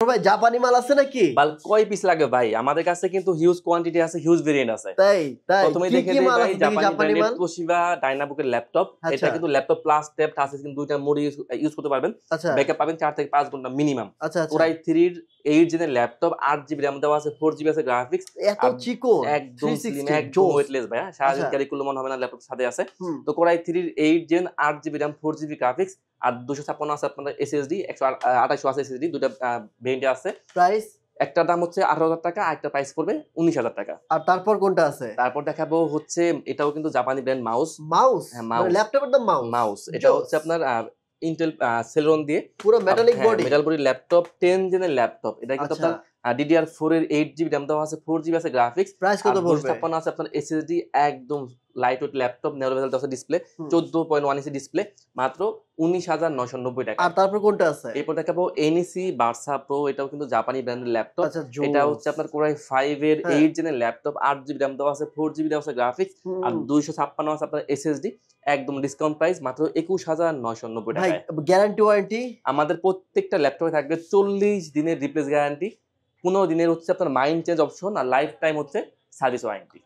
ভাই জাপানি মাল আছে নাকি? বাল কয় পিস লাগে ভাই? আমাদের কাছে কিন্তু হিউজ কোয়ান্টিটি আছে, হিউজ ভেরিয়েন্ট আছে। তাই প্রথমে কি দেখে কি দেই মাল ভাই আছে দেখি জাপানি জাপানি ব্র্যান্ডের মাল। তোশিবা ডায়নাবুকের ল্যাপটপ। এটা আচ্ছা কিন্তু laptop plus tab touch screen দুইটা মোড ইউজ করতে পারবেন। আচ্ছা ব্যাকআপ পাবেন 4 থেকে 5 ঘন্টা মিনিমাম। আচ্ছা আচ্ছা। কোরাই 3 এর 8 জেনের ল্যাপটপ 8 জিবি র‍্যাম দেওয়া আছে, 4 জিবি আছে গ্রাফিক্স। এত আর চিকন একদম স্লিম, 360 একদম জোস। ওয়েটলেস ভাই। সারাদিন আচ্ছা ক্যারি করলে মনে হবে না ল্যাপটপ সাথে আছে। হুম তো কোরাই 3 এর 8 gen 8 GB RAM 4 GB graphics আর 256 আছে আপনার এসএসডি, 128 আছে এসএসডি, দুইটা ভেরিয়েন্ট আছে। প্রাইস একটার দাম হচ্ছে 18,000 টাকা, আরেকটা প্রাইস পড়বে 19,000 টাকা। আর তারপর কোনটা আছে? তারপর দেখাবো হচ্ছে এটাও কিন্তু জাপানি ব্র্যান্ড মাউস। মাউস হ্যাঁ, মানে মাউস। ল্যাপটপের নাম মাউস। মাউস। এটা হচ্ছে আপনার ইন্টেল সেলেরন দিয়ে পুরো metallic body. Metal body laptop 10 জেনের ল্যাপটপ। এটা কিন্তু আচ্ছা আপনার DDR4 এর 8 জিবি র‍্যাম দেওয়া আছে, 4 জিবি আছে গ্রাফিক্স। প্রাইস আর কত পড়বে? 256 আছে আপনার এসএসডি, একদম লাইট ওয়েট ল্যাপটপ, ন্যারো বেজেল আছে ডিসপ্লে, হুম। 14.1 ইঞ্চি ডিসপ্লে, মাত্র 19,990 টাকা। আর তারপর কোনটা আছে? এরপর দেখাবো NEC বার্সা প্রো। এটাও কিন্তু জাপানি ব্র্যান্ডের ল্যাপটপ। আচ্ছা এটা জোস। হচ্ছে আপনার কোরাই 5 এর হ্যাঁ 8 জেনের ল্যাপটপ, 8 জিবি র‍্যাম দেওয়া আছে, 4 জিবি দেওয়া আছে গ্রাফিক্স আর হুম 256 আছে আপনার এসএসডি। একদম ডিসকাউন্ট প্রাইস মাত্র 21,990 ভাই টাকায়। Guarantee warranty? আমাদের প্রত্যেকটা ল্যাপটপে থাকবে 40 দিনের রিপ্লেস গ্যারান্টি, 15 দিনের হচ্ছে আপনার মাইন্ড চেঞ্জ অপশন আর লাইফ টাইম হচ্ছে সার্ভিস ওয়ারেন্টি।